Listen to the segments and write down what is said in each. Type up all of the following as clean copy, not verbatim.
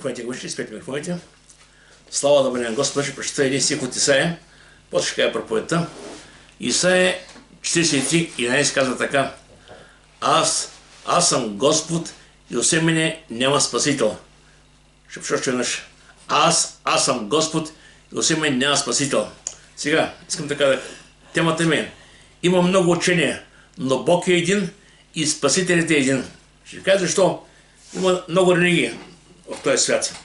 Хватит вышли, спять ми хватит. Слава да бъде на Господа, ще прочета един стих от Исаия, после ще кажа проповедта. Исаия 43:11 казва така: Аз съм Господ и освен мене няма Спасител. Ще прочета веднъж. Аз съм Господ и освен мене няма Спасител. Сега, искам така да... Темата ми е: има много учения, но Бог е един и Спасителят е един. Ще кажа защо. Има много религии в този свят.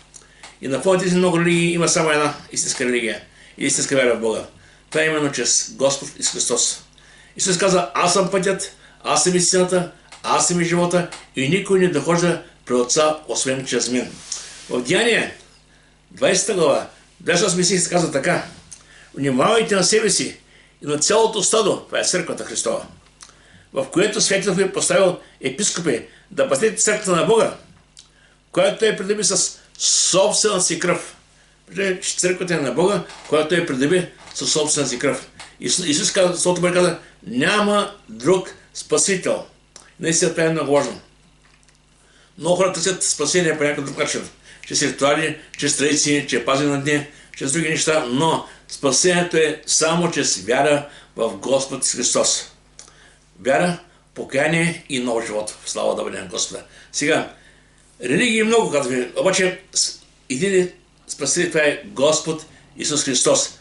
И на фона тези много религии има само една истинска религия и истинска вяра в Бога. Това е именно чрез Господ Исус Христос. Исус каза: аз съм пътят, аз съм истината, аз съм и живота и никой не дохожда при Отца, освен чрез мен. В Деяния 20 глава, 28 стих се казва така: внимавайте на себе си и на цялото стадо, това е църквата Христова, в което Светът ви е поставил епископи да пазите църквата на Бога, която той придоби с собствената си кръв. Църквата е на Бога, която той придоби със собствената си кръв. Исус каза, Словото Божие каза: няма друг Спасител. Наистина това е много важно. Много хора търсят спасение по някакъв друг начин. Чрез ритуали, чрез традиции, чрез пазене на дни, чрез други неща, но спасението е само чрез вяра в Господ Христос. Вяра, покаяние и нов живот. Слава да бъде на Господа. Сега, религии много казваме, обаче един спасител, това е Господ Исус Христос.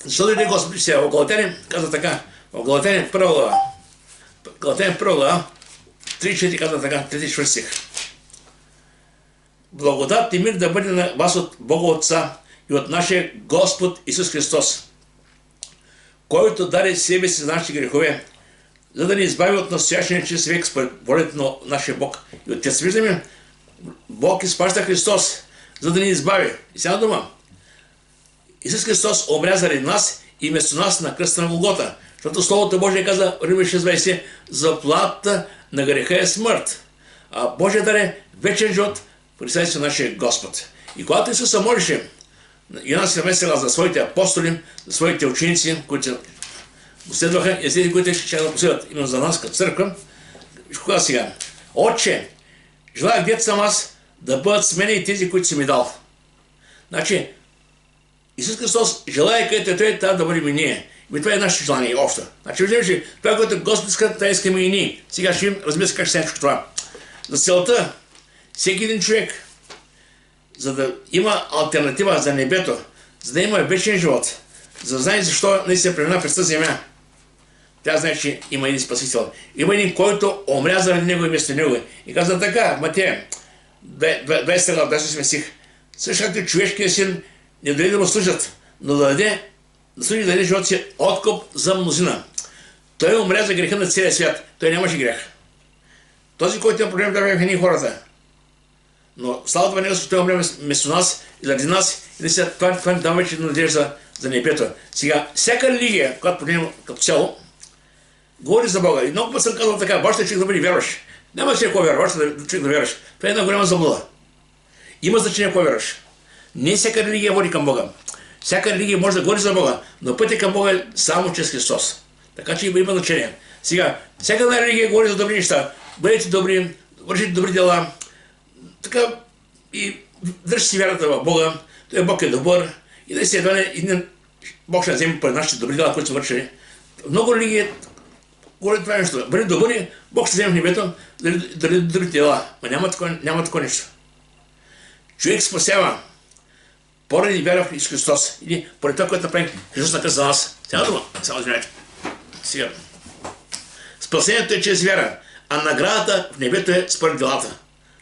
Защо дойде Господ сега? В Галатяни казва така, в Галатяни 1 глава, Галатяни 1 глава, 3-4 казва така, 3-4 стих. Благодат и мир да бъде на вас от Бога Отца и от нашия Господ Исус Христос, който даде себе си за нашите грехове, за да ни избави от настоящия чрез век според волята на нашия Бог и Отец. Виждаме, Бог изпраща Христос, за да ни избави. И сега дума: Исус Христос умря заради нас и вместо нас на кръста на Голгота. Защото Словото Божие каза, Римляни 6:20, заплатата на греха е смърт, а Божия дар е вечен живот при присъствието на нашия Господ. И когато Исус се молеше и нас се месела за своите апостоли, за своите ученици, които го следваха, и тези, които ще да последват именно за нас като църква, кога сега? Отче, желая где съм аз да бъдат с мене и тези, които си ми дал. Значи, Исус Христос желая където Той трябва да бъдем и ние. И това е нашето желание общо. Значи, виждаме, че това, което Господ иска, това искаме и ние. Сега ще им разбира как ще всичко това. За целта, всеки един човек, за да има алтернатива за небето, за да има вечен живот, за да знае защо наистина премина през тази земя, тя знае, че има един Спасител. Има един, който умря заради него и вместо него. И каза така, Матея, 20 глава, 28 стих: също както човешкият син не дойде да му служат, но да служи да даде живота си откуп за мнозина. Той умря за греха на целия свят. Той нямаше грех. Този, който има проблем, да бяха ние хората. Но слава това него, той умря вместо нас и заради нас. И наистина това ни дава вече надежда за небето. Сега, всяка религия, която погледнем като цяло, говори за Бога. И много път съм казал така: важно е човек да бъде вярваш. Няма значение какво вярваш, важно е човек да вярваш. Това е една голяма заблуда. Има значение какво вярваш. Не всяка религия води към Бога. Всяка религия може да говори за Бога, но пътя към Бога е само чрез Христос. Така че има значение. Сега, всяка една религия говори за добри неща. Бъдете добри, вършите добри дела. Така и дръжте си вярата в Бога. Той Бог е добър. И да си едва не Бог ще вземе пред нашите добри дела, които са вършили. Много религии говорят това нещо. Бъде добър, Бог ще вземе в небето дали добрите дела. Но няма такова нещо. Човек спасява поради вяра в Исус Христос. Или поради това, което направи Христос на кръст за нас. Сега дума. Само извинявайте. Сега. Спасението е чрез вяра, а наградата в небето е според делата.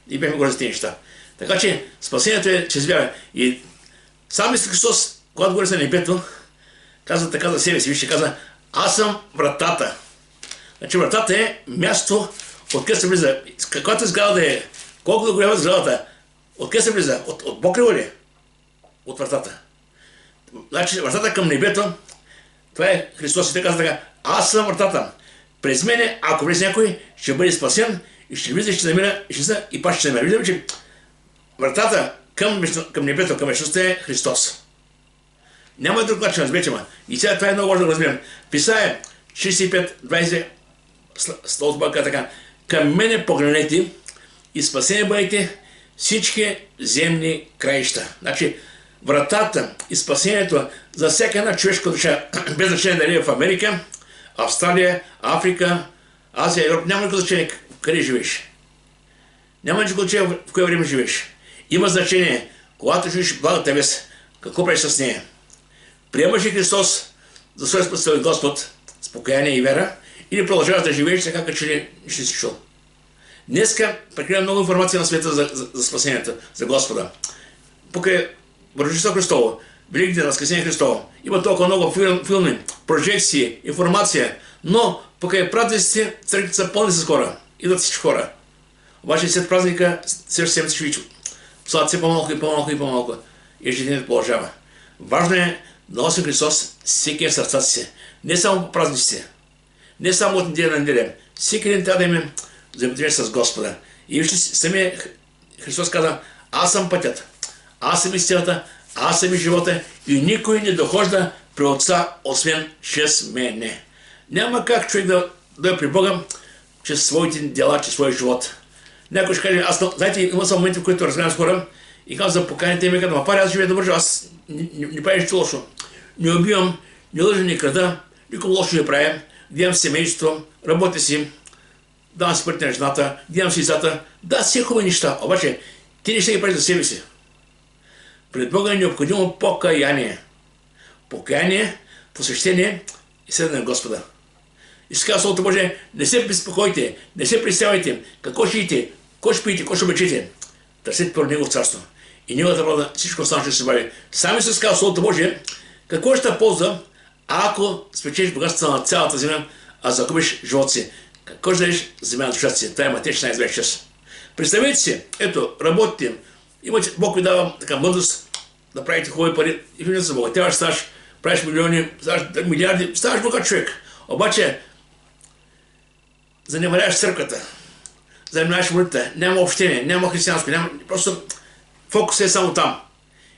И бяхме говорили за тези неща. Така че спасението е чрез вяра. И сам Исус Христос, когато говори за небето, казва така за себе си. Вижте, каза: аз съм вратата. Значи вратата е място, откъде се влиза. Каквато сграда да е, колкото голяма сградата, откъде се влиза? От Бог ли? От вратата. Значи вратата към небето, това е Христос. И те казва така: аз съм вратата. През мене, ако влезе някой, ще бъде спасен и ще влиза, ще намира, и пак ще намира. Виждаме, че вратата към небето, към вечността е Христос. Няма друг начин, разберете ма. И сега това е много важно да разберем. Писае 65:20, Словото Бога така: към мене погледнете и спасени бъдете всички земни краища. Значи, вратата и спасението за всяка една човешка душа, без значение дали е в Америка, Австралия, Африка, Азия, Европа, няма никакво значение къде живееш. Няма никакво значение в кое време живееш. Има значение, когато живееш благата вест, какво правиш с нея. Приемаш ли Христос за свой спасител и Господ с покаяние и вера, или продължаваш да живееш така, като че не си чул. Днеска прекривам много информация на света за спасението, за Господа. Покрай Рождество Христово, Велики ден, Възкресение Христово, има толкова много филми, прожекции, информация, но покрай празниците църквите са пълни с хора. Идват всички хора. Обаче след празника също се вичу. Псалат все по-малко и по-малко и по-малко. И ежедневието продължава. Важно е да носим Христос всеки в сърцата си. Не само по празниците, не само от неделя на неделя. Всеки ден трябва да имаме взаимоотношение с Господа. И вижте, самия Христос каза: аз съм пътят, аз съм истината, аз съм и живота, и никой не дохожда при Отца, освен чрез мене. Няма как човек да е при Бога чрез своите дела, чрез своя живот. Някой ще каже: аз, знаете, има са моменти, в които разгледам с хора и казвам за покаяните и ми казвам: пари, аз живея добър, аз не правя нищо лошо. Не убивам, не лъжа, не крада, никому лошо не правя, гледам семейство, работя си, давам си парите на жената, гледам си децата. Да, все хубави неща, обаче ти не ще ги правиш за себе си. Пред Бога е необходимо покаяние. Покаяние, посвещение и следване на Господа. И се казва Словото Божие: не се безпокойте, не се притеснявайте, какво ще идете, какво ще пиете, какво ще облечете. Търсете първо Негово царство. И Неговата правда, всичко останало ще се бави. Сами се казва Словото Божие: какво ще полза, ако спечелиш богатството на цялата земя, а загубиш живота си? Какво ще дадеш земя на душата си? Тая материя ще най-изведе час. Представете си, ето, работите, Бог ви дава така мъдрост да правите хубави пари и ви не забогатяваш, ставаш, правиш милиони, ставаш милиарди, ставаш богат човек. Обаче, занемаряваш църквата, занимаваш молитвата, няма общение, няма християнско, просто фокусът е само там.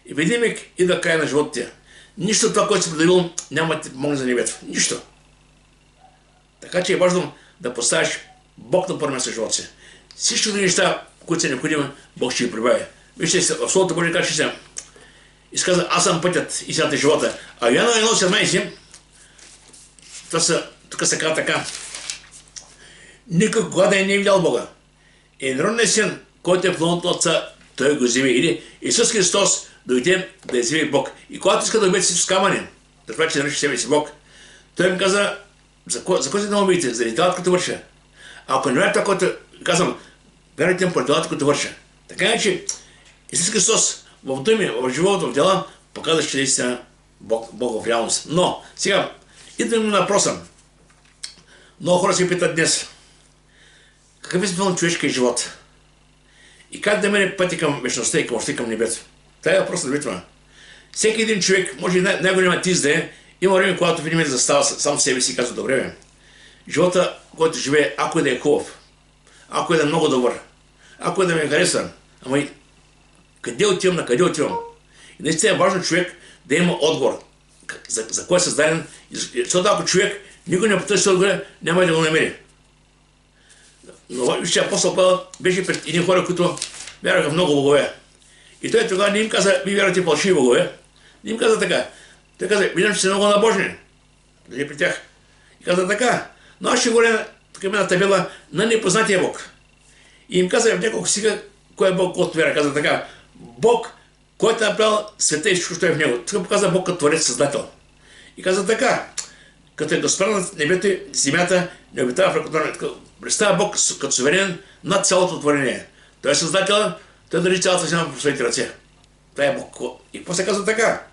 И в един миг идва край на живота ти. Нищо това, което си придобил, няма да ти помогне за небето. Нищо. Така че е важно да поставиш Бог на първо място в живота си. Всички неща, които са необходими, Бог ще ги прибави. Вижте, в Словото Божие как ще се изказа: аз съм пътят, истината и живота. А Йоанна 1:17, тук се казва така: никой гладен не е видял Бога. Единородният син, който е в лоното на Отца, той го изяви. Или Исус Христос дойде да изяви Бог. И когато иска да убие с камъни, да това, че нарича себе си Бог, той им каза: за кой се да ме убиете? Заради делата, които върша. Ако не вярвате това, което казвам, вярвайте им по делата, които върша. Така е, че Исус Христос в думи, в живота, в дела, показва, че наистина Бог в реалност. Но, сега, идваме на въпроса. Много хора се питат днес: какъв е смисъл на човешкия живот? И как да мине пътя към вечността и към небето? Това е въпрос на битва. Всеки един човек, може и най-големият тиз да е, има време, когато видим да застава сам себе си и казва: добре бе, живота, който живее, ако е да е хубав, ако е да е много добър, ако е да ме хареса, ама и къде отивам, на къде отивам? И наистина е важно човек да има отговор за кой е създаден, защото ако човек никой не потърси отговор, няма да го намери. Но вижте, апостол Павел беше пред едни хора, които вярваха в много богове. И той тогава не им каза: ви вярвате в фалшиви богове. Не им каза така. Той каза: виждам, че сте много набожни. Дали при тях. И каза така: но аз ще говоря, тук има една табела на непознатия Бог. И им каза в няколко стиха кой е Бог, който вяра. Каза така: Бог, който е направил света и всичко, що е в него. Тук показа Бог като творец, създател. И каза така: като е господар на небето и земята, не обитава в ръкото. Представя Бог като суверен над цялото творение. Той е създател, той държи цялата земя по своите ръце. Това е Бог. И какво се казва така?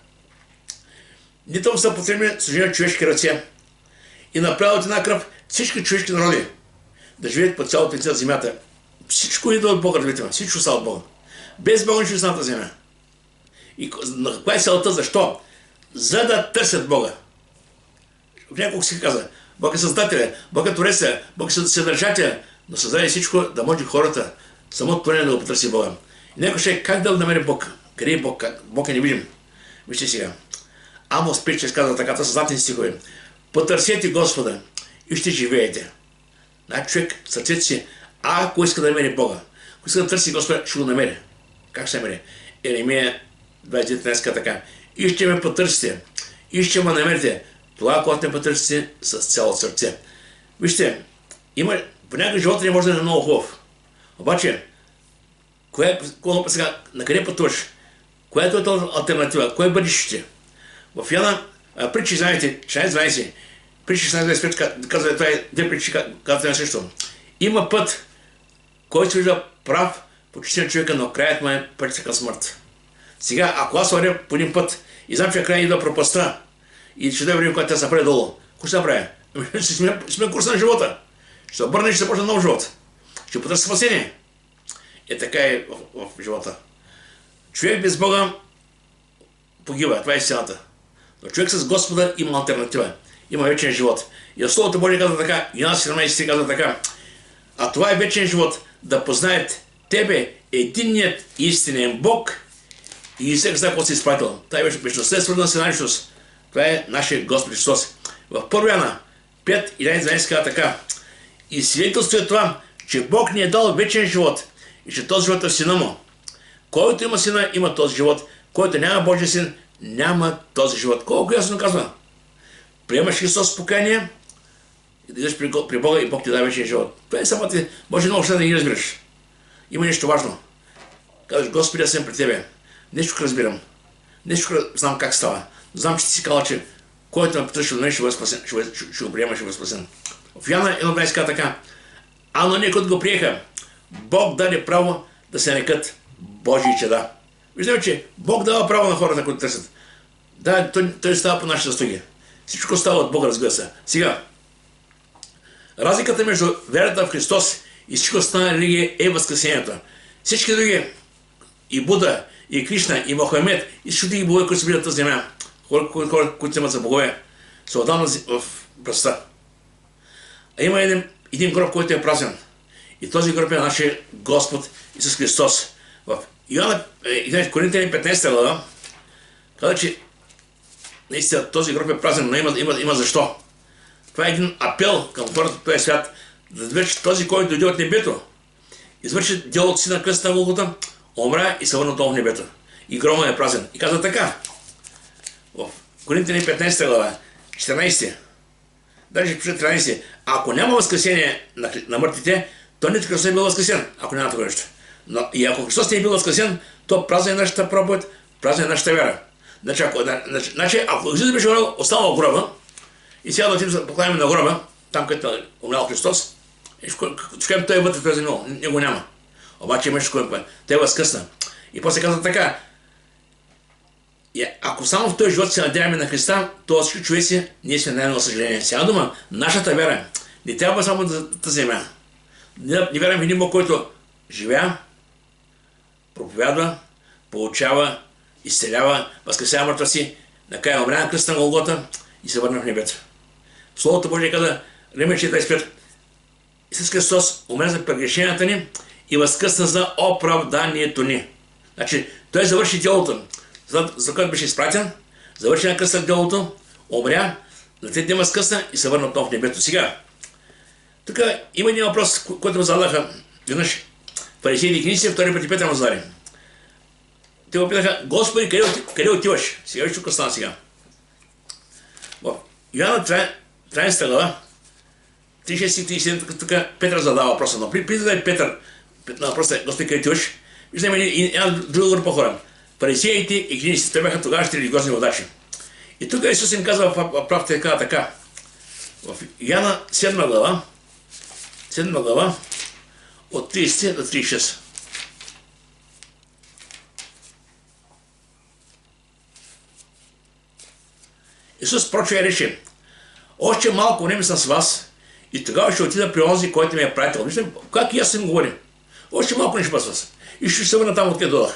Нито са потребни съжени човешки ръце и направил от една кръв всички човешки народи да живеят по цялото лице на земята. Всичко идва от Бога, разбирате ме. Всичко са от Бога. Без Бога нищо на земя. И на каква е целта? Защо? За да търсят Бога. В няколко си каза: Бог е създателя, Бог е твореца, Бог е съдържателя, но създаде всичко да може хората самото творение да го потърси Бога. И някой ще: как да намери Бог? Къде е Бог? Бог е невидим. Вижте сега. Амос 5 казва така, това са златни стихове: потърсете Господа и ще живеете. Човек в сърцето си, ако иска да намери Бога, ако иска да търси Господа, ще го намери. как се мери? Еремия 29 така. И ще ме потърсите. И ще ме намерите. Това, когато ме потърсите с цяло сърце. Вижте, понякога живота не може да е много хубав. Обаче, сега, на къде пътуваш? Която е тази альтернатива? Кое е бъдещето? В Яна, притчи, знаете, 16-12, притчи 16-25, казва, това е две притчи, казвате на също. Има път, който се вижда прав по очите на човека, но краят му е пътят към смърт. Сега, ако аз вървя по един път и знам, че края идва пропаста и ще дойде време, когато тя се прави долу, какво ще направя? Ще сме курса на живота. Ще обърне и ще започне нов живот. Ще потърси спасение. Така е в живота. Човек без Бога погива. Това е истината. Но човек с Господа има алтернатива. Има вечен живот. И в Словото Божие казва така, Йоанна 17 казва така. А това е вечен живот, да познаят Тебе, единният истинен Бог и всеки знае, който си изпратил. Това е вечността, е свързана с една личност. Това е нашия Господ Христос. В 1 Йоанна 5, 11, 12 казва така. И свидетелство е това, че Бог ни е дал вечен живот и че този живот е в Сина Му. Който има Сина, има този живот. Който няма Божия Син, няма този живот. Колко ясно казва? Приемаш Христос покаяние и да идеш при Бога и Бог ти дава вечен живот. Това е само ти. Може много да не ги разбираш. Има нещо важно. Казваш, Господи, аз съм при Тебе. Нещо разбирам. Нещо знам как става. Знам, че ти си казал, че който ме потърси от мен, ще го приема, ще го спасен. В Яна 1.20 казва така. А на някой го приеха. Бог даде право да се нарекат Божии чеда. Виждаме, че Бог дава право на хората, които търсят. Да, той става по нашите заслуги. Всичко става от Бога, разбира се. Сега, разликата между вярата в Христос и всичко останала религия е възкресението. Всички други, и Буда, и Кришна, и Мохамед, и всички други богове, които се бидат тази земя, хора, които имат за богове, са отдавна в пръста. А има един гроб, който е празен. И този гроб е нашия Господ Исус Христос. В Йоанна, Коринтияни 15 глава, каза, че наистина този гроб е празен, но има защо. Това е един апел към хората в този свят, да извърши този, който дойде от небето. Извърши делото си на кръста на Голгота, умря и се върна долу в небето. И гробът е празен. И каза така, в Коринтияни 15 глава, 14, даже пише 13, ако няма възкресение на мъртвите, то нито Христос не е бил възкресен, ако няма такова нещо. Но и ако Христос не е бил възкресен, то празна е нашата проповед, празна е нашата вяра. Значи, ако Исус беше останал в гроба, и сега да отидем да покланяме на гроба, там където е умрял Христос, ще кажем, той е вътре, той е заминал, не го няма. Обаче имаше кой той е възкъсна. И после казва така, ако само в този живот се надяваме на Христа, то всички човеци ние сме най-много съжаление. Сега дума, нашата вяра не трябва само за тази земя. Не вярвам в един Бог, който живя, проповядва, получава, изцелява, възкресява мъртва си, накрая умря на кръста на Голгота и се върна в небето. В Словото Божие каза, Римляни 4:25, Исус Христос умря за прегрешенията ни и възкръсна за оправданието ни. Значи, той завърши делото, за което беше изпратен, завърши на кръста делото, умря, на третия ден възкръсна и се върна отново в небето. Сега, тук има един въпрос, който му зададаха веднъж фарисеите и книжници, втори път и Петър му зададе. Те го питаха, Господи, къде отиваш? Сега виж тук стана сега. В Йоанна 13 глава, 36-37, тук Петър задава въпроса, но преди да е Петър на въпроса, Господи, къде отиваш? Виждаме една друга група хора. Фарисеите и книжниците, те бяха тогавашните религиозни водачи. И тук Исус им казва в правите така. В Йоанна 7 глава, от 30 до 36. Исус проче и рече, още малко време съм с вас и тогава ще отида при онзи, който ми е пратил. Виждате, как и аз им говоря. Още малко не ще бъда с вас. И ще се върна там, откъде дойдох.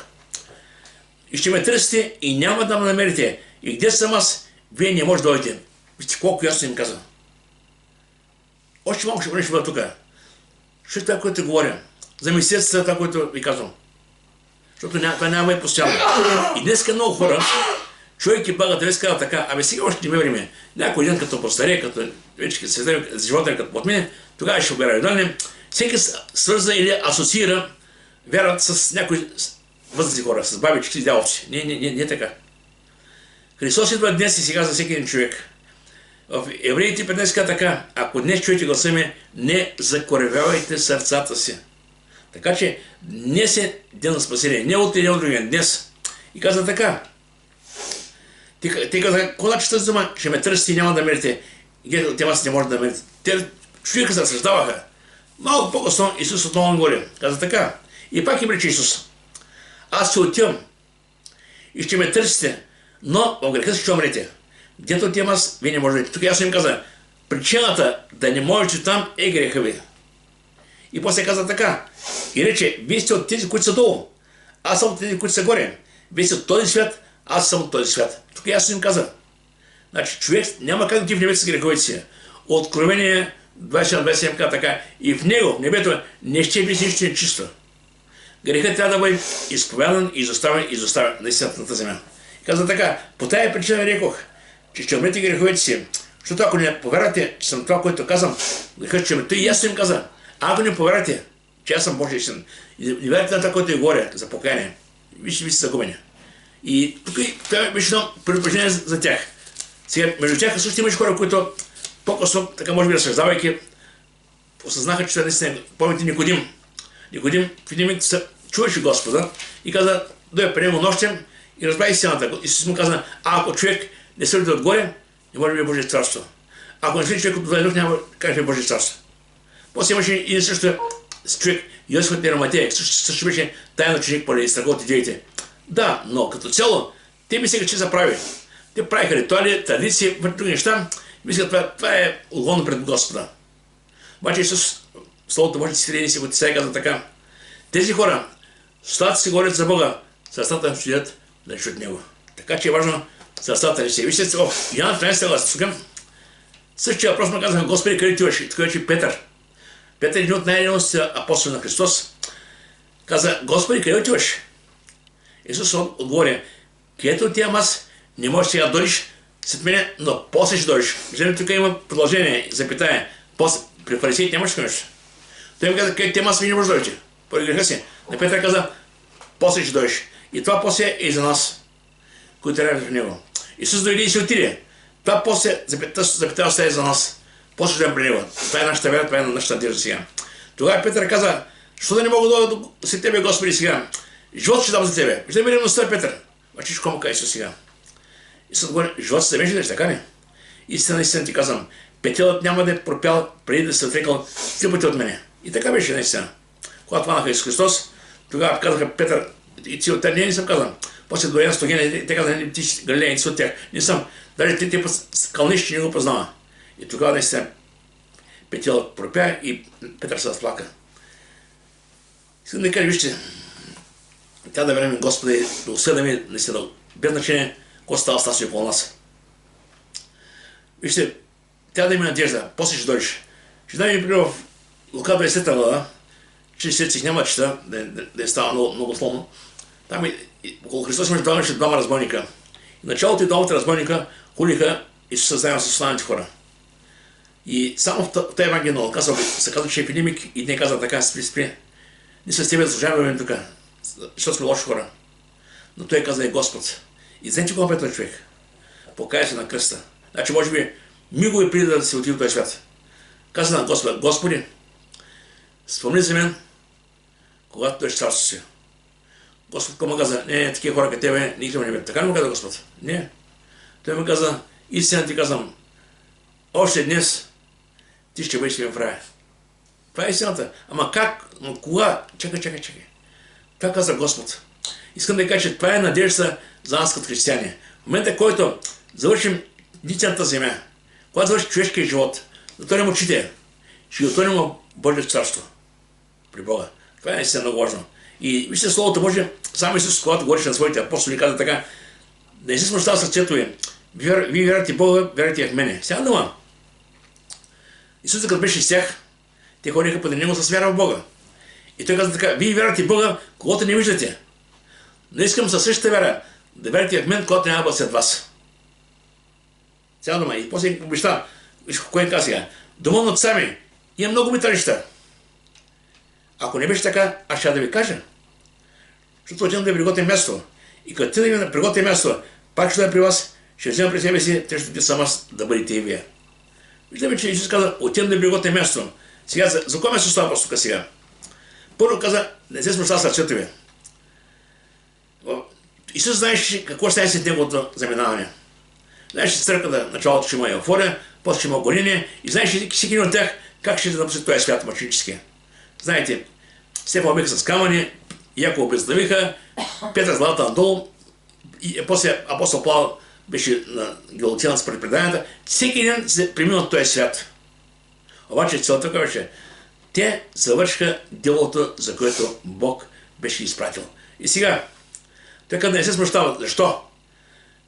И ще ме търсите и няма да ме намерите. И где съм аз, вие не може да дойдете. Вижте колко ясно им казвам. Още малко ще бъда тук. Що е това, което говоря? Замислете се това, което ви казвам. Защото това няма и постоянно. И днеска много хора, човек и бага казва така, абе сега още не ме време. Някой ден като постаре, като вече живота като подмине, тогава ще обява. Всеки свърза или асоциира вярата с някой възрастни хора, с бабички и дядовци. Не така. Христос идва днес и сега за всеки един човек. В Евреите 15 така, ако днес чуете гласа ми, не закоревявайте сърцата си. Така че днес е ден на спасение, не утре, не от другия, днес. И каза така. Те казаха, кога че тази дума, ще ме търсите и няма да мерите. И те вас не може да мерите. Те човека се разсъждаваха. Малко по-късно Исус отново говори. Каза така. И пак им рече Исус. Аз ще отивам и ще ме търсите, но в греха си ще умрете. Дето отивам аз, вие не можете. Тук ясно им каза, причината да не можете там е греха ви. И после каза така. И рече, вие сте от тези, които са долу. Аз съм от тези, които са горе. Вие сте от този свят, аз съм от този свят. Тук ясно им каза. Значи човек няма как да ти в небето с греховете си. Откровение 27 каза така. И в него, в небето, не ще ви нищо нечисто. Грехът трябва да бъде изповядан, изоставен наистина на тази земя. И каза така, по тая причина рекох, че ще умрете греховете си. Защото ако не повярвате, че съм това, което казвам, грехът ще умре. Той ясно им каза. Ако не повярвате, че аз съм Божия син, и не вярвате на това, което говоря за покаяние, вие ще сте загубени. И тук това беше едно предупреждение за тях. Сега, между тях също имаше хора, които по-късно, така може би разсъждавайки, осъзнаха, че това наистина, помните Никодим. Никодим в един миг чуваше Господа и каза, дойде при него нощем и разбра истината. Исус му каза, ако човек не се роди отгоре, не може да би Божие царство. Ако не се човек от Божия дух, няма как да е Божие царство. После имаше и също човек, Йосиф от Ариматея, също беше тайно човек поради страха от идеите. Да, но като цяло, те мислеха, че са прави. Те правиха ритуали, традиции, други неща. Мислеха, това е угодно пред Господа. Обаче Исус, Словото може да си средни си го тиса и каза така. Тези хора, устата си говорят за Бога, сърцата им стоят да чуят Него. Така че е важно сърцата ли си. Вижте, в Йоанна 13 глава, същия въпрос ме казаха, Господи, къде ти отиваш? Тук е Петър. Петър е един от най-единостите апостоли на Христос. Каза, Господи, къде отиваш? Исус отговори, където отивам аз, не можеш сега да дойдеш след мене, но после ще дойдеш. Виждаме, тук има продължение, запитание. При фарисеите нямаше нещо. Той ми каза, където аз, вие не може да дойдете. Поради греха си. На Петър каза, после ще дойдеш. И това после е и за нас, които трябва в Него. Исус дойде и се отиде. Това после, запитава се е за нас. После ще дойдем при Него. Това е нашата вера, това е нашата надежда сега. Тогава Петър каза, защо да не мога да дойда след Тебе, Господи, сега? Живот ще дам за Тебе. Виждаме ревността, Петър. Обаче какво му каза Исус сега? Исус говори, живот се вежда, така не? Истина ти казвам, петелът няма да е пропял преди да се отрекал 3 пъти от мене. И така беше наистина. Когато хванаха Исус Христос, тогава казаха Петър, и ти от тях, не съм казал. После дойден стогена, те казаха, ти си галилеян, ти си от тях. Не съм. Даже те кълниш, че не го познава. И тогава наистина петелът пропя и Петър се разплака. Искам да кажа, вижте, тя да верим Господа и да усъдаме наистина, без значение, какво става с нас и около нас. Вижте, тя да има надежда, после ще дойдеш. Ще дай ми пример в Лука 20 глава, че си няма чета, да е става много словно. Там около Христос имаше двама разбойника. И началото и двамата разбойника хулиха Исуса заедно с останалите хора. И само в тази Евангелие на Лука се казва, че е епидемик и не казва така, спри. Ние с тебе заслужаваме тук, защото сме лоши хора. Но той каза и Господ. И знаете какво направи човек? Покая се на кръста. Значи може би мигове преди да се отиде в този свят. Каза на Господа, Господи, спомни за мен, когато дойдеш царството си. Господ какво му каза, не, такива хора като тебе, не идваме небето. Така ли му каза Господ? Не. Той му каза, истина ти казвам, още днес ти ще бъдеш в рая. Това е истината. Ама как? Но кога? Чакай. Това каза Господ. Искам да кажа, че това е надежда за нас като християни. В момента, в който завършим дитяната земя, когато завърши човешкия живот, да отворим очите, ще отворим в Божието царство при Бога. Това е наистина много важно. И вижте Словото Божие, сам Исус, когато говореше на своите апостоли, каза така, да не се смущава сърцето ви. Вие вярвате в Бога, вярвате в мене. Сега дума. Исус, като беше с тях, те ходиха поди него с вяра в Бога. И той каза така, вие вярвате в Бога, когато не виждате. Но искам със същата вяра да вярвате в мен, когато няма да бъда след вас. Сега дума. И после обеща, виж кой каза сега, дома на отца ми има много обиталища. Ако не беше така, аз ще да ви кажа. защото отивам да приготвя място. И като отидем да приготвя място, пак ще да при вас, ще взема при себе си, те ще ти сама да бъдете и вие. Виждаме, че Исус каза, отивам да приготвя място. Сега, за кое място става тук сега? Първо каза, не се смущава сърцето ви. Исус знаеше какво ще стане след неговото заминаване. Знаеше църквата, началото ще има еуфория, после ще има гонение и знаеше всеки един от тях как ще напусне този свят мъченически. Знаете, все побегаха с камъни, Яков бездавиха, Петър злата надолу, и после апостол Павел беше на Галатян според преданията. Всеки един се премина от този свят. Обаче целта беше, те завършиха делото, за което Бог беше изпратил. И сега, така да не се смущават. Защо?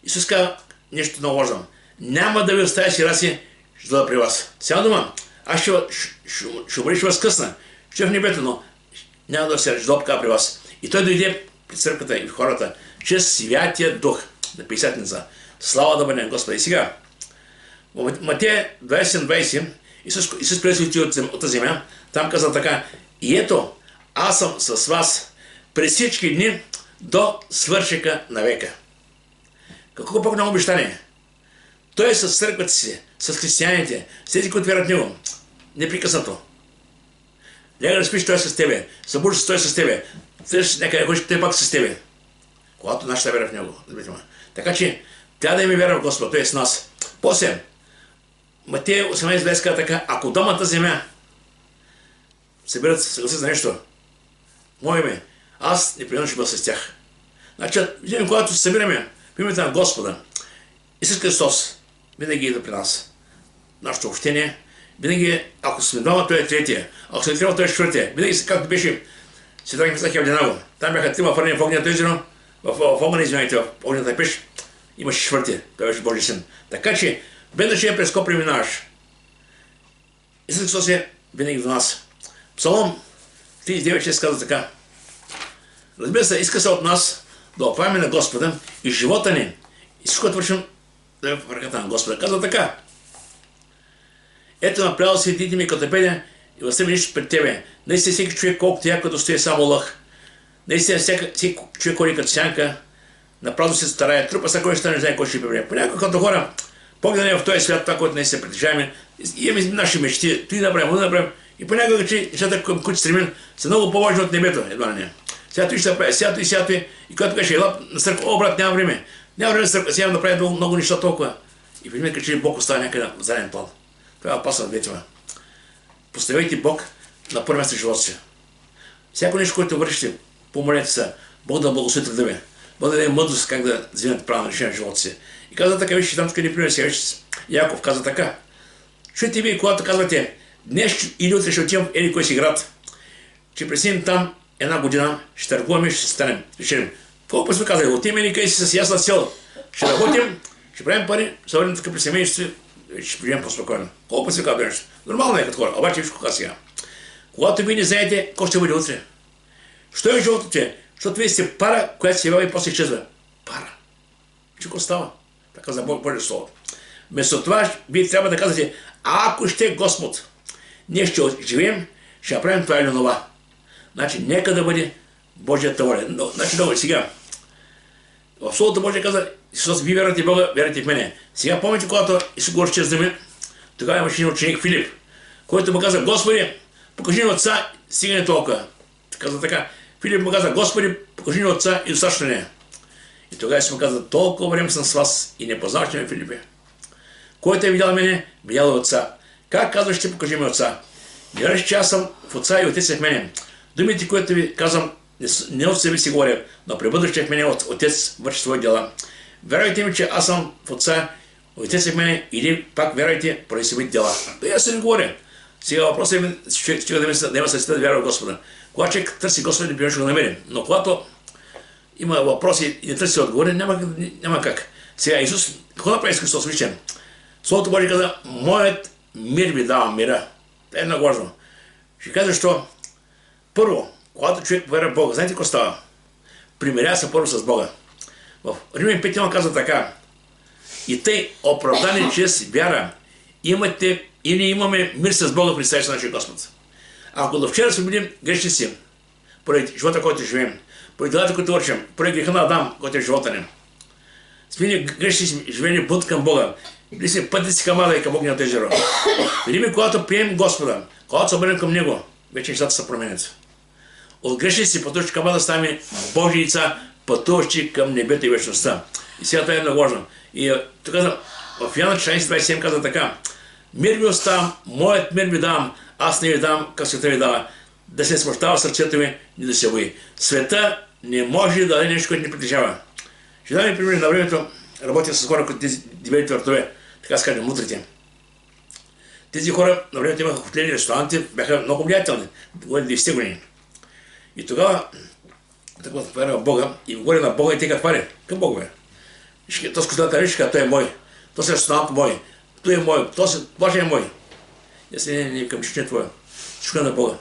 Исус каза нещо много важно. Няма да ви оставя сира си, ще дойда при вас. Сега дума, аз ще възкъсна, ще в небето, но няма да се дойда при вас. И той дойде при църквата и в хората, чрез Святия Дух на Писателница. Слава да бъде на Господа. И сега, в Матея 20:20, Исус преди от тази земя, там каза така, и ето, аз съм с вас през всички дни до свършека на века. Какво пък на обещание? Той е с църквата си, с християните, с тези, които вярват в него. Непрекъснато. Ляга да спиш, той е с тебе. Събужда се, той е с тебе. Търсиш някъде, който той пак с тебе. Когато нашата вяра в него. Така че, трябва да има вяра в Господа, той е с нас. После, Матея 18:20 казва така, ако домата земя събират, съгласи за нещо, мое име, аз непременно ще бъда с тях. Значи, видим, когато се събираме в името на Господа, Исус Христос винаги идва при нас. Нашето общение, винаги, ако сме двама, той е третия, ако сме трима, той е четвъртия. Винаги, както беше Седрах, Месах и Абденаго. Там бяха трима хвърлени в огненото езеро, в огъня, извинете, в огнената пещ, имаше четвъртия, той беше Божий син. Така че, без значение през ко преминаваш, Исус Христос е винаги до нас. Псалом 39:6 казва така. Разбира се, иска се от нас да оправим на Господа и живота ни. И всичко вършим да е в ръката на Господа. Казва така. Ето направил светите ми като педе и възстъпи нищо пред тебе. Наистина всеки човек, колкото я, като стои само лъх. Наистина всеки човек ходи като сянка, направо се старае, трупа са кой ще не знае кой ще прибере. Понякога като хора, погледнем в този свят, това, което не се притежаваме, имаме наши мечти, той направим, да направим. И понякога, че нещата, към които стремим, са много по-важни от небето, едва не. Сега той ще направи, сега той, и когато каже, ела на църква, брат, няма време. Няма време на църква, сега да прави много неща толкова. И при мен, че Бог остава някъде на заден план. Това е опасно, двете. Поставяйте Бог на първо място в живота си. Всяко нещо, което вършите, помолете се, Бог да благослови труда ви. Бог да даде мъдрост как да вземете правилно решение в живота си. И каза така, вижте, там къде пример сега, Яков каза така. Чуйте вие, когато казвате, днес или утре ще отивам в кой си град, че пресим там една година, ще търгуваме и ще станем. Решим. Колко път сме казали, отиваме или къде си с ясна цел. Ще работим, ще правим пари, ще върнем тук при семейството, ще поживем по-спокойно. Колко път сме казали нещо? Нормално е като хора, обаче виж кога сега. Когато вие не знаете, кой ще бъде утре. Що е животът че? Защото вие сте пара, която се явява и после изчезва. Пара. Че какво става? Така за Божие Слово. Вместо това, вие трябва да казвате, ако ще Господ, ние ще живеем, ще направим това или това. Значи, нека да бъде Божията воля. Значи, добре, сега. В Словото Божие каза, Исус, вие вярвате в Бога, вярвате в мене. Сега помните, когато Исус говори чрез думи, тогава имаше един ученик Филип, който му каза, Господи, покажи ни Отца, стига не толкова. Каза така. Филип му каза, Господи, покажи ни Отца и достатъчно не. И тогава си му каза, толкова време съм с вас и не познаваш ме, Филипе. Който е видял мене, видял и Отца. Как казваш, ще покажи ми Отца? Вярваш, че аз съм в Отца и Отец е в мене. Думите, които ви казвам, не от себе си говоря, но пребъдващия в мене Отец върши свои дела. Вярвайте ми, че аз съм в Отца, Отец е в мене, или пак вярвайте поради своите дела. Да аз не говоря. Сега въпросът е, че да има съсета да вярва в Господа. Когато човек търси Господа, не ще го намери. Но когато има въпроси и не търси отговори, няма как. Сега Исус, какво направи с Христос? Вижте, Словото Божие каза, моят мир ви давам мира. Това е много важно. Ще кажа защо. Първо, когато човек повярва в Бога, знаете какво става? Примирява се първо с Бога. В Римляни 5 казва така. И тъй оправдани чрез вяра имате или имаме мир с Бога при нашия Господ. Ако до вчера сме били грешници, поради живота, който живеем, поради делата, които вършим, поради греха на Адам, който е в живота ни. Сме грешни, живели бунт към Бога. Били сме пътници към Ада и към огненото езеро. Видимо, когато приемем Господа, когато се обърнем към Него, вече нещата се променят. От грешни си пътуващи към Ада ставаме Божи деца, пътуващи към небето и вечността. И сега това е много важно. И тук в Йоанна 14:27 казва така: мир ви оставам, моят мир ви давам, аз не ви давам, как света ви дава. Да се смущава сърцето ви, ни да се бои. Света не може да даде нещо, което не притежава. Ще дам ви пример на времето, работя с хора, които тези дебелите въртове, така се кажем, мутрите. Тези хора на времето имаха хотели, ресторанти, бяха много влиятелни, говорили 90-те години. И тогава, така отваря Бога и говори на Бога и те как варя, към Бога бе. То с козлата речка, той е мой, то се ресторант мой, той е мой, то се плаща е мой. И аз не към че не е твоя, всичко е на Бога.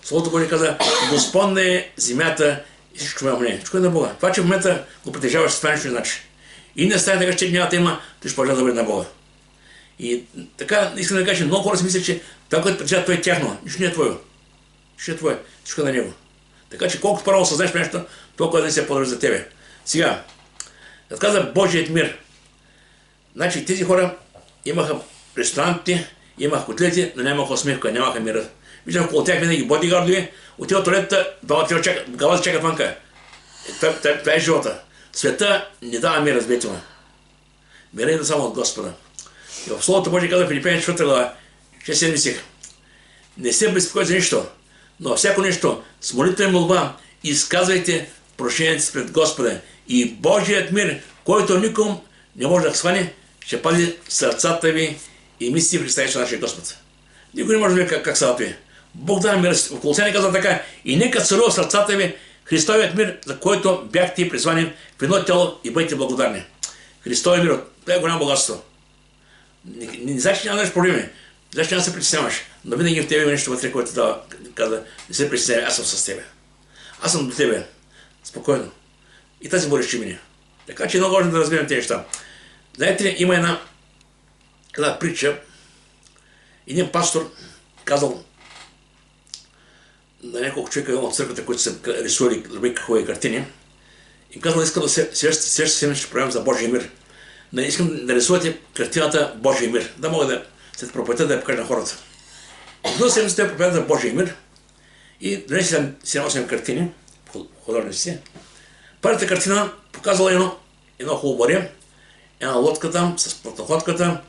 Словото Божие каза: Господна е земята и всичко е мнение. Всичко е на Бога. Това, че в момента го притежаваш, това нещо значи. И не стане така, че няма да има, ти ще продължава да бъде на Бога. И така, искам да кажа, много хора си мислят, че това, което притежава, той е тяхно. Нищо не е твое. Нищо е твое. Всичко е на него. Така че колкото право съзнаеш нещо, толкова да не се подобри за тебе. Сега, като каза Божият мир, значи тези хора имаха ресторанти, имаха котлети, но нямаха усмивка, нямаха мира. Виждам около тях винаги бодигардове, отиват в туалетата, главата чакат вънка. Това е живота. Света не дава мир, разберете ме. Мира идва само от Господа. И в Словото Божие казва Филипени 4 глава, 6-7 стих: не се безпокойте за нищо, но всяко нещо с молитва и молба изказвайте прошението си пред Господа, и Божият мир, който ником не може да схване, ще пази сърцата ви и мислите в Христа Исуса нашия Господ. Никой не може да види как става това. Бог дава мир. В Колосяни казва така: и нека царува сърцата ви Христовият мир, за който бяхте призвани в едно тяло, и бъдете благодарни. Христовият мир, това е голямо богатство. Не значи няма да имаш проблеми, значи няма да се притесняваш, но винаги в тебе има нещо вътре, което дава, казва: не се притеснявай, аз съм с тебе. Аз съм до тебе. Спокойно. И тази борещи мине. Така че е много важно да разберем тези неща. Знаете ли, има една притча. Един пастор казал на няколко човека от църквата, които са рисували хубави картини, и казал: искам да се ще правим за Божия мир. Искам да рисувате картината Божия мир. Да мога да след проповедта да я покажа на хората. И до седмица те проповедят за Божия мир. И днес 7-8 картини, художници. Първата картина показала едно хубаво море, една лодка там с платноходката,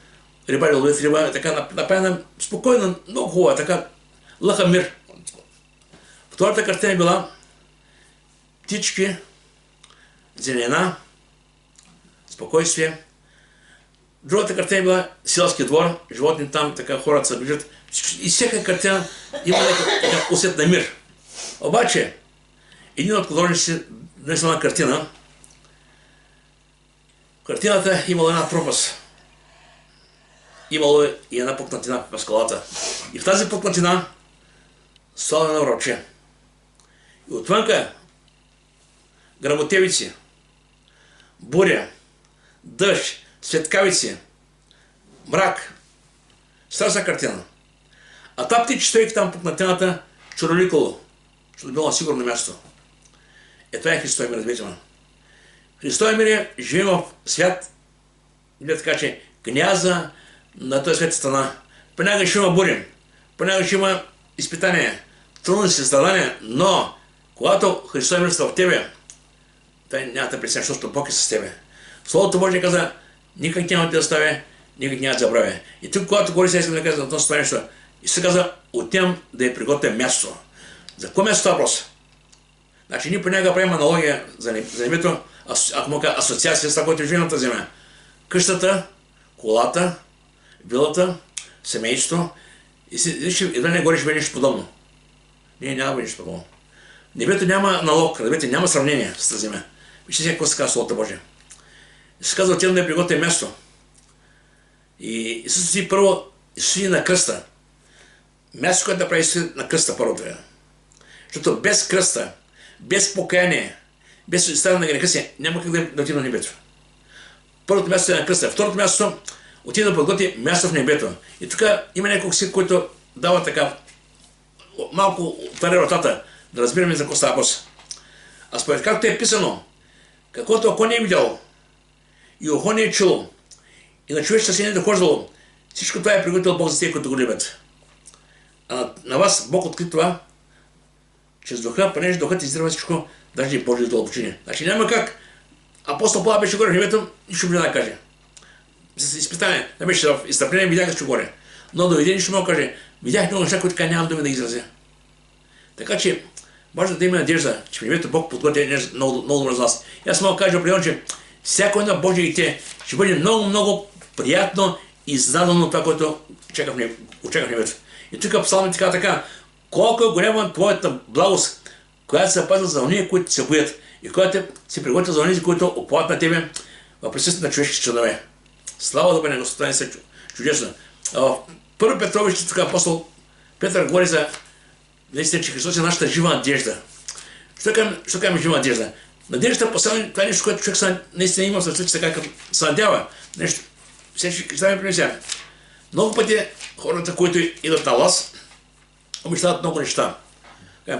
рибари ловят риба, така напаяна спокойно, много хубава, така лъха мир. Втората картина била птички, зелена, спокойствие. Другата картина била селски двор, животни там, така хората се движат. И всяка картина има някакъв усет на мир. Обаче, един от художниците донесъл една картина. Картината имала една пропаст. Имало и една пукнатина в скалата. И в тази пукнатина стала едно враче. И отвънка грамотевици, буря, дъжд, светкавици, мрак. Страшна картина. А та птиче, стоейки там пукнатината, чуроликало, защото било на сигурно място. Това е Христови мир, разберете ме. Христови мир е: живеем в свят, така че княза на този свет страна. Понякога ще има буря, понякога ще има изпитания, трудности, страдания, но когато Христови мир в тебе, той няма да пресня, защото Бог е с тебе. Словото Божие каза: никак няма да те оставя, никак няма да забравя. И тук, когато говори, сега искам да кажа за това нещо, и се каза: отивам да я приготвя място. За какво място това въпрос? Значи ние понякога правим аналогия за небето, ако мога асоциация с това, което живее на тази земя. Къщата, колата, вилата, семейство, и едва не горе живее нещо подобно. Не, няма нещо подобно. Небето няма налог, небето няма сравнение с тази земя. Вижте сега какво се казва Словото Божие. И се казва: отивам да я приготвя място. И Исус си първо Исус на кръста. Място, което да прави Исус на кръста първото е. Защото без кръста, без покаяние, без изставяне на греха си, няма как да отида на небето. Първото място е на кръста. Второто място отида да подготви място в небето. И тук има няколко си, които дават така малко отваря вратата, да разбираме за какво става въпрос. А според както е писано, каквото око не е видяло и ухо не е чуло и на човечето се не е дохождало, всичко това е приготвил Бог за тези, които го любят. А на вас Бог откри това чрез духа, понеже духът издръва всичко, даже и Божие задълбочение. Значи няма как апостол Павел беше горе в небето, нищо не да каже. С изпитание, да беше в изтъпление, видях че горе. Но дойде нищо мога каже, видях много неща, които така нямам думи да изразя. Така че, важно да има надежда, че в небето Бог подготвя много добро за нас. И аз мога да кажа определено, че всяко едно Божие дете ще бъде много приятно и изненадано това, което очаква в небето. И тук псалмите така, колко е голяма твоята благост, която се пазва за ония, които се боят и която се приготвя за ония, които оплават на тебе в присъствие на човешки членове. Слава да бъде на Господа, се чудесно. Първо Петрович, тук апостол Петър говори за наистина, че Христос е нашата жива надежда. Що казваме жива надежда? Надеждата последно, това е нещо, което човек наистина има в сърцето, така като се надява. Нещо. Ще ми принесе. Много пъти хората, които идват на власт, обещават много неща.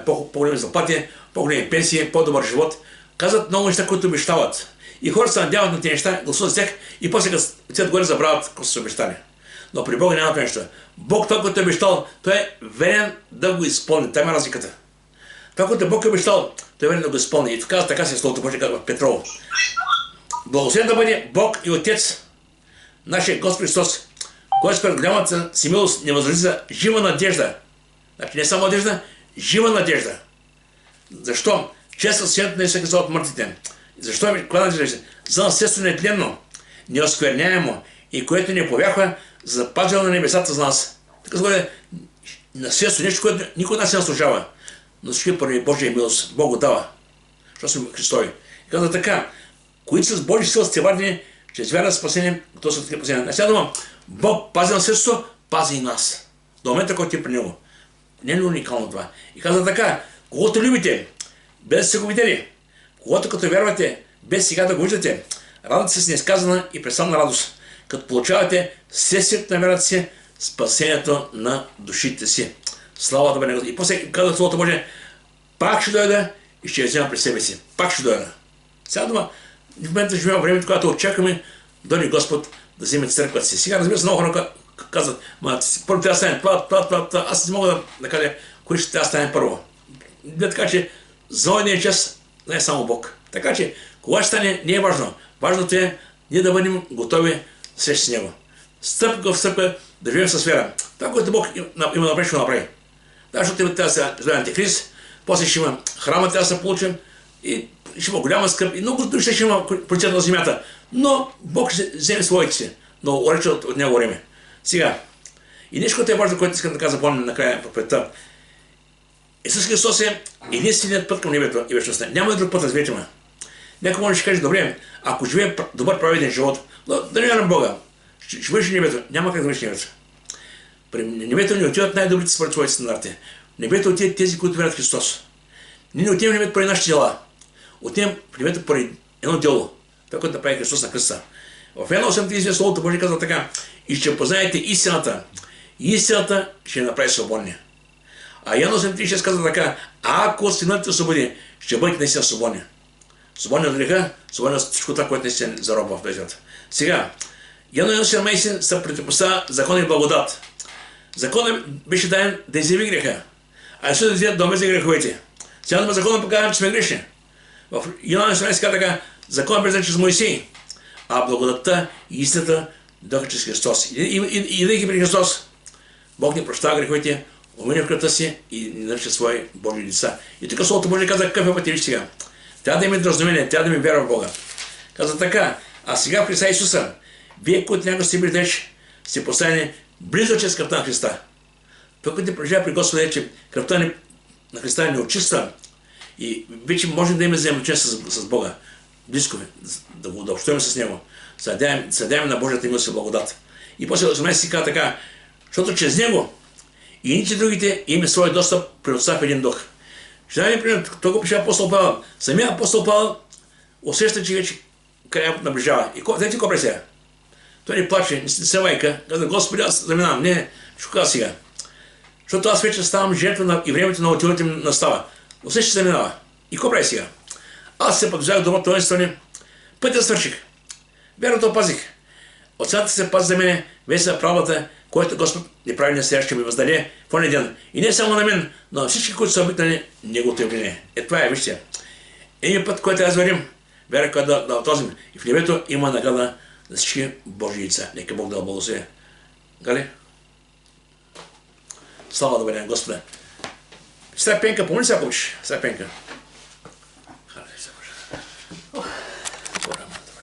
По-големи заплати, по-големи пенсии, по-добър живот. Казват много неща, които обещават. И хората се надяват на тези неща, гласуват с тях и после като отидат горе забравят какво са обещали. Но при Бога няма това нещо. Бог това, което е обещал, той е верен да го изпълни. Това е разликата. Това, което Бог е обещал, той е верен да го изпълни. И така се е Словото Божие в Петрово. Благословен да бъде Бог и Отец, нашия Господ Христос, който според голямата си милост не възрази за жива надежда. Значи не само надежда, жива надежда. Защо? Често сината на Исус Христос от мъртвите. Защо е коя надежда? За наследство нетленно, неоскверняемо и което не повяхва за пазил на небесата за нас. Така се говори, наследство, нещо, което никой от нас не заслужава. Но всички поради Божия милост Бог го дава. Защото сме Христови. И казва така, които с Божия сила сте вардени, чрез вяра спасение, то са такива спасения. На сега дума, Бог пази наследство, пази и нас. До момента, който е при него. Не е уникално това. И казва така, когато любите, без да се го видели, когато като вярвате, без сега да го виждате, радвате се с неизказана и престанна радост, като получавате следствието на вярата си, спасението на душите си. Слава да бъде. И после казва Словото Божие, пак ще дойда и ще я взема при себе си. Пак ще дойда. Сега дума, в момента живеем времето, когато очакваме дойде Господ да вземе църквата си. Сега разбира се, много хора казват, първо трябва да стане това, аз не мога да кажа, кои ще трябва да стане първо. Така че, за един час не е само Бог. Така че, кога ще стане, не е важно. Важното е ние да бъдем готови да срещу с Него. Стъпка в стъпка да живеем с вяра. Това, което Бог има направи, ще го направи. Да, защото трябва да се издаде антихрист, после ще има храма, трябва да се получим и ще има голяма скръп и много други ще има полицията на земята. Но Бог ще вземе своите си, но урече от него време. Сега, и нещо, което е важно, което искам да запомним накрая на проповедта. Исус Христос е единственият път към небето и вечността. Няма друг път, разберете ме. Някой може да каже, добре, ако живее добър праведен живот, но да не вярвам Бога, ще върши небето. Няма как да върши небето. При небето не отиват най-добрите според своите стандарти. В небето отиват тези, които вярват в Христос. Ние не отиваме в небето поради нашите дела. Отиваме в небето поради едно дело. Това, което направи Христос на кръста. В 1.8.30 Словото Божие казва така: и ще познаете истината. И истината ще направи свободни. А 1.8.36 казва така: ако Синът те освободи, ще бъдете наистина свободни. Свободни от греха, свободни от всичко това, което наистина заробва в бездната. Сега, 1.1.17 се противопоставя закон и благодат. Законът беше даден да изяви греха, а Исус да вземе да омъзи греховете. Сега на закона показва, че сме грешни. В 1.17 казва така: законът беше чрез Моисей, а благодатта и истината дойдоха чрез Христос. И идейки при Христос, Бог ни прощава греховете, умине в кръвта си и ни нарича свои Божии деца. И тук Словото Божие каза какъв е път и сега. Трябва да имаме дразумение, трябва да ми вяра в Бога. Каза така: а сега в Христа Исуса, вие, които някога сте били далеч, сте поставени близо чрез кръвта на Христа. Това, което преживява при Господа е, че кръвта на Христа ни очиства и вече можем да имаме взаимоотношение с Бога. Близко да общуваме с Него. Съдяваме на Божията милост и благодат. И после 18 си казва така: защото чрез Него и ните другите имаме своя достъп при Отца в един дух. Ще дадем пример, това го пише апостол Павел. Самия апостол Павел усеща, че вече краят наближава. И знаете какво прави сега? Той не плаче, не се майка, казва: Господи, аз заминавам. Не, ще кажа сега. Защото аз вече ставам жертва и времето на отиването ми настава. Усеща се заминава. И какво прави сега? Аз се пък взех доброто воинстване. Пътя свърших. Вярата опазих. Отцата се пази за мене, веса правата, който Господ ни прави на сега ще ми въздаде в оня ден. И не само на мен, но на всички, които са обикнали неговото явление. Това е, вижте. Един път, който аз вървим, вяра, която да отозим. И в небето има награда за всички Божии деца. Нека Бог да благослови. Гали? Слава да бъде на Господа. Сега пенка, помни сега, ако учиш. Сега пенка.